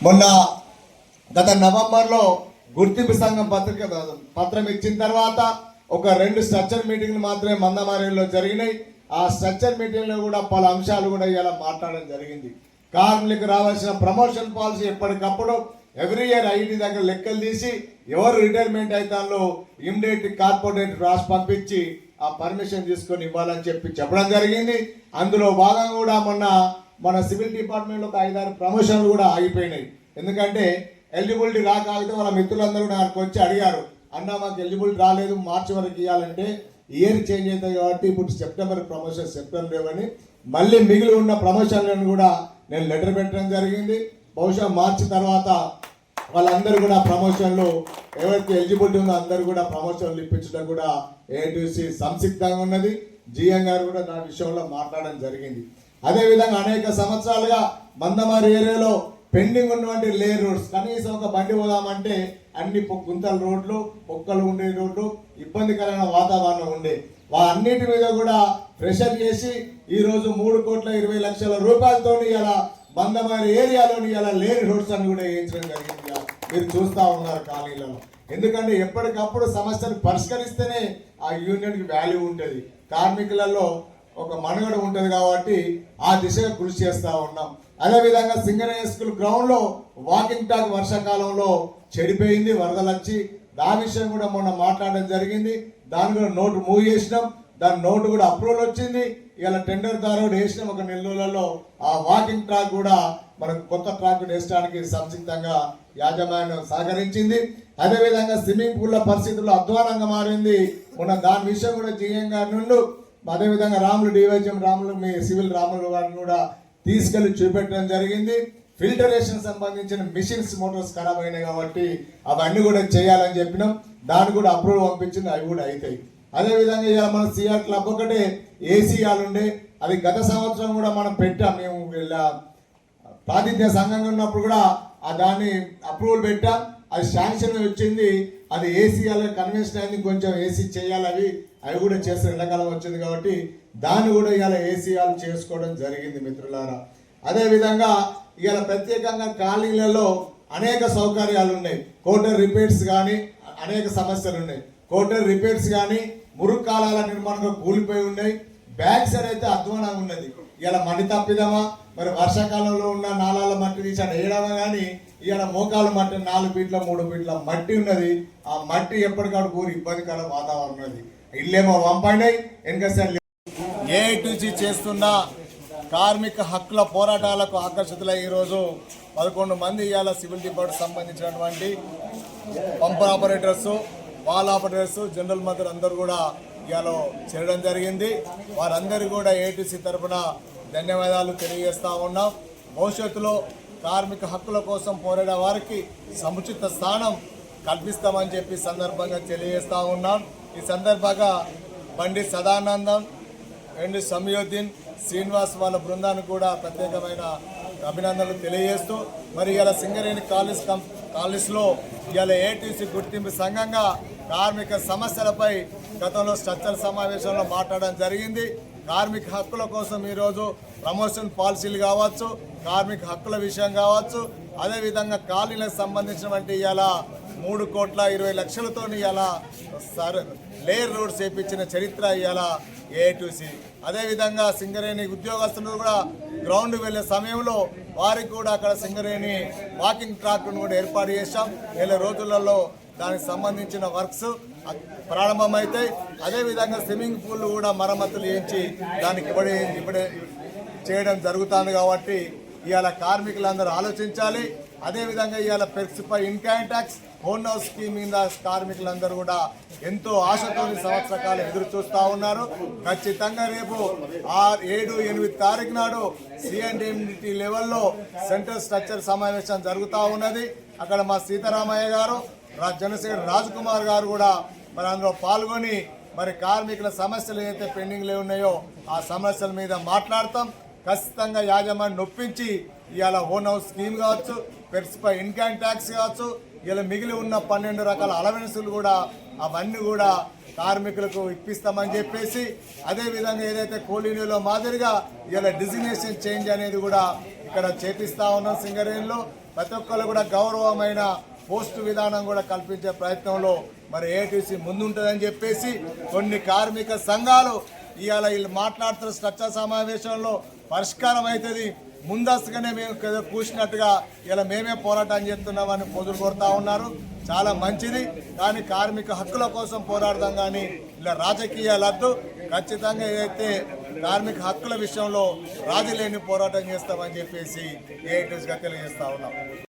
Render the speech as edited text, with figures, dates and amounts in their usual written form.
మొన్న గత నవంబర్లో గుర్తింపు సంఘం పత్రం ఇచ్చిన తర్వాత ఒక 2 స్ట్రక్చర్ మీటింగ్లు మాత్రమే మందమరిలో జరిగినాయి. ఆ స్ట్రక్చర్ మీటింగ్లో కూడా పలు అంశాలు కూడా ఇలా మాట్లాడడం జరిగింది. కార్మికులకు రావాల్సిన ప్రమోషన్ పాలసీ ఎప్పటికప్పుడు ఎవ్రీ ఇయర్ ఐటీ దగ్గర లెక్కలు తీసి ఎవరు రిటైర్మెంట్ అవుతారో ఇమ్మీడియట్ కార్పొరేట్ రాసి పంపించి ఆ పర్మిషన్ తీసుకొని ఇవ్వాలని చెప్పడం జరిగింది. అందులో భాగంగా కూడా మన సివిల్ డిపార్ట్మెంట్లో ఒక 5-6 ప్రమోషన్లు కూడా ఆగిపోయినాయి. ఎందుకంటే ఎలిజిబిలిటీ రాకపోతే వాళ్ళ మిత్రులందరూ నాకు వచ్చి అడిగారు, అన్న మాకు ఎలిజిబిలిటీ రాలేదు, మార్చి వరకు ఇవ్వాలంటే ఇయర్ చేంజ్ అవుతాయి కాబట్టి ఇప్పుడు సెప్టెంబర్ ప్రమోషన్ సెప్టెంబర్ ఇవ్వని మళ్ళీ మిగిలి ఉన్న ప్రమోషన్లను కూడా నేను లెటర్ పెట్టడం జరిగింది. బహుశా మార్చి తర్వాత వాళ్ళందరూ కూడా ప్రమోషన్లు ఎవరికి ఎలిజిబిలిటీ ఉందో అందరూ కూడా ప్రమోషన్లు ఇప్పించడం కూడా ఏటీసీ సంసిగ్ధంగా ఉన్నది. జిఎం గారు కూడా దాని విషయంలో మాట్లాడడం జరిగింది. అదేవిధంగా అనేక సంవత్సరాలుగా మందమారి ఏరియాలో పెండింగ్ ఉన్నటువంటి లేయర్ రోడ్స్, కనీసం ఒక బండి పోదామంటే అన్ని గుంతల రోడ్లు, పొక్కలు ఉండే రోడ్లు, ఇబ్బందికరమైన వాతావరణం ఉండే అన్నిటి మీద కూడా ప్రెషర్ చేసి ఈరోజు 3,20,00,000 రూపాయలతో ఇలా మందమారి ఏరియాలోని ఇలా లేయర్ రోడ్స్ అని కూడా వేయించడం జరిగింది. మీరు చూస్తూ ఉన్నారు కాలనీలలో. ఎందుకంటే ఎప్పటికప్పుడు సమస్యను పరిష్కరిస్తేనే ఆ యూనియన్కి వాల్యూ ఉంటుంది, కార్మికులలో ఒక మనుగడ ఉంటుంది. కాబట్టి ఆ దిశగా కృషి చేస్తూ ఉన్నాం. అదేవిధంగా సింగరేణి స్కూల్ గ్రౌండ్లో వాకింగ్ ట్రాక్ వర్షాకాలంలో చెడిపోయింది, వరదలు వచ్చి దాని విషయం కూడా మొన్న మాట్లాడడం జరిగింది. దాని కూడా నోటు మూవ్ చేసినాం, దాని నోటు కూడా అప్రూవల్ వచ్చింది. ఇలా టెండర్ ద్వారా వేసినాం. ఒక 4 రోజులలో ఆ వాకింగ్ ట్రాక్ కూడా మనకు కొత్త ట్రాక్ వేసడానికి సంసిద్ధంగా యాజమాన్యం సహకరించింది. అదేవిధంగా స్విమ్మింగ్ పూల్ల పరిస్థితుల్లో అధ్వానంగా మారింది. మొన్న దాని విషయం కూడా జిఎం గారి నుండి అదేవిధంగా రాములు డివైజం రాములు మీ సివిల్ రాములు వారిని కూడా తీసుకెళ్లి చూపెట్టడం జరిగింది. ఫిల్టరేషన్ సంబంధించిన మిషన్స్ మోటార్స్ ఖరాబ్ అయినాయి కాబట్టి అవన్నీ కూడా చేయాలని చెప్పినాం. దాన్ని కూడా అప్రూవల్ పంపించింది, అవి కూడా అవుతాయి. అదేవిధంగా ఇలా మన సిఆర్ క్లబ్ ఒకటే ఏసీ హాల్ ఉండే, అది గత సంవత్సరం కూడా మనం పెట్టాం. మేము ఇలా ప్రాతినిధ్య సంఘంగా ఉన్నప్పుడు కూడా దాన్ని అప్రూవల్ పెట్టాం, అది శాంక్షన్ వచ్చింది. అది ఏసీ హాల్ కన్వెన్షన్ అయింది, కొంచెం ఏసీ చేయాలి, అవి కూడా చేస్తారు. ఎండాకాలం వచ్చింది కాబట్టి దాన్ని కూడా ఇలా ఏసీ హాల్ చేసుకోవడం జరిగింది మిత్రులారా. అదేవిధంగా ఇలా ప్రత్యేకంగా కాలనీలలో అనేక సౌకర్యాలు ఉన్నాయి. కోటర్ రిపేర్స్ కానీ అనేక సమస్యలు ఉన్నాయి. కోటర్ రిపేర్స్ కానీ మురుగు కాలాల నిర్మాణంగా కూలిపోయి ఉన్నాయి. బ్యాక్ సైడ్ అయితే అధ్వానంగా ఉన్నది. ఇలా మట్టి తప్పిదమా, మరి వర్షాకాలంలో ఉన్న నాలాల మట్టి తీసి వేయడమా, కానీ ఇలా మోకాలు మట్టి 4 ఫీట్ల 3 ఫీట్ల మట్టి ఉన్నది. ఆ మట్టి ఎప్పటికప్పుడు కూరి ఇబ్బందికర వాతావరణం ఉన్నది. ఇల్లేమో వంపడినాయి, వెనుక సైడ్ ఏఐటీసీ చేస్తున్న కార్మిక హక్కుల పోరాటాలకు ఆకర్షితులై ఈరోజు 11 మంది ఇవాళ సివిల్ డిపార్ట్మెంట్ సంబంధించినటువంటి bumper operators, wall operators, general mother అందరూ కూడా ఇవాళ చేరడం జరిగింది. వారందరూ కూడా ఏఐటీసీ తరఫున ధన్యవాదాలు తెలియజేస్తూ ఉన్నాం. భవిష్యత్తులో కార్మిక హక్కుల కోసం పోరాడే వారికి సముచిత స్థానం కల్పిస్తామని చెప్పి సందర్భంగా తెలియజేస్తూ ఉన్నాం. ఈ సందర్భంగా బండి సదానందం, ఎండి సమయోద్దీన్, శ్రీనివాస్ వాళ్ళ బృందానికి కూడా ప్రత్యేకమైన అభినందనలు తెలియజేస్తూ, మరి ఇలా సింగరేణి కాలేజ్లో ఇవాళ ఏటీసీ గుర్తింపు సంఘంగా కార్మిక సమస్యలపై గతంలో స్ట్రక్చర్ సమావేశంలో మాట్లాడడం జరిగింది. కార్మిక హక్కుల కోసం ఈరోజు ప్రమోషన్ పాలసీలు కావచ్చు, కార్మిక హక్కుల విషయం కావచ్చు, అదేవిధంగా కాలనీలకు సంబంధించినటువంటి ఇలా 3,20,00,000తో ఇలా లేయర్ రోడ్స్ వేయించిన చరిత్ర ఇలా ఏఐటీసీ. అదేవిధంగా సింగరేణి ఉద్యోగస్తులు కూడా గ్రౌండ్ వెళ్ళే సమయంలో వారికి కూడా అక్కడ సింగరేణి వాకింగ్ ట్రాక్ను కూడా ఏర్పాటు చేశాం. 7 రోజులలో దానికి సంబంధించిన వర్క్స్ ప్రారంభమవుతాయి. అదేవిధంగా స్విమ్మింగ్ పూల్ కూడా మరమ్మతులు చేయించి దానికి ఇప్పుడే చేయడం జరుగుతుంది. కాబట్టి ఇవాళ కార్మికులందరూ ఆలోచించాలి. అదేవిధంగా ఇవాళ పెర్క్స్పై income tax, home house scheme మీద కార్మికులందరూ కూడా ఎంతో ఆశతో సంవత్సర కాలం ఎదురు చూస్తూ ఉన్నారు. ఖచ్చితంగా రేపు 7-8 తారీఖు నాడు సిఎండిఎండిటీ లెవెల్లో సెంట్రల్ స్ట్రక్చర్ సమావేశం జరుగుతూ ఉన్నది. అక్కడ మా సీతారామయ్య గారు, జనసేన రాజ్కుమార్ గారు కూడా మరి అందులో పాల్గొని మరి కార్మికుల సమస్యలు ఏదైతే పెండింగ్లో ఉన్నాయో ఆ సమస్యల మీద మాట్లాడతాం. ఖచ్చితంగా యాజమాన్యం నొప్పించి ఇవాళ హోమ్ హౌస్ స్కీమ్ కావచ్చు, పెర్క్స్పై ఇన్కమ్ ట్యాక్స్ కావచ్చు, ఇలా మిగిలి ఉన్న 12 రకాల అలవెన్సులు కూడా అవన్నీ కూడా కార్మికులకు ఇప్పిస్తామని చెప్పేసి, అదేవిధంగా ఏదైతే కోల్ ఇండియాలో మాదిరిగా ఇలా డిజిగ్నేషన్ చేంజ్ అనేది కూడా ఇక్కడ చేపిస్తా ఉన్నాం సింగరేణిలో. ప్రతి ఒక్కరు కూడా గౌరవమైన పోస్టు విధానం కూడా కల్పించే ప్రయత్నంలో మరి ఏఐటీసీ ముందుంటుందని చెప్పేసి కొన్ని కార్మిక సంఘాలు ఇవాళ వీళ్ళు మాట్లాడుతున్న స్ట్రక్చర్ సమావేశంలో పరిష్కారం అవుతుంది, ముందస్తుగానే మేము కూర్చున్నట్టుగా ఇలా మేమే పోరాటం చేస్తున్నామని పొదులు కొడతా ఉన్నారు. చాలా మంచిది, కానీ కార్మిక హక్కుల కోసం పోరాడదాం, కానీ ఇలా రాజకీయాలద్దు. ఖచ్చితంగా ఏదైతే కార్మిక హక్కుల విషయంలో రాజీ లేని పోరాటం చేస్తామని చెప్పేసి ఏఐటీసీగా తెలియజేస్తా ఉన్నాం.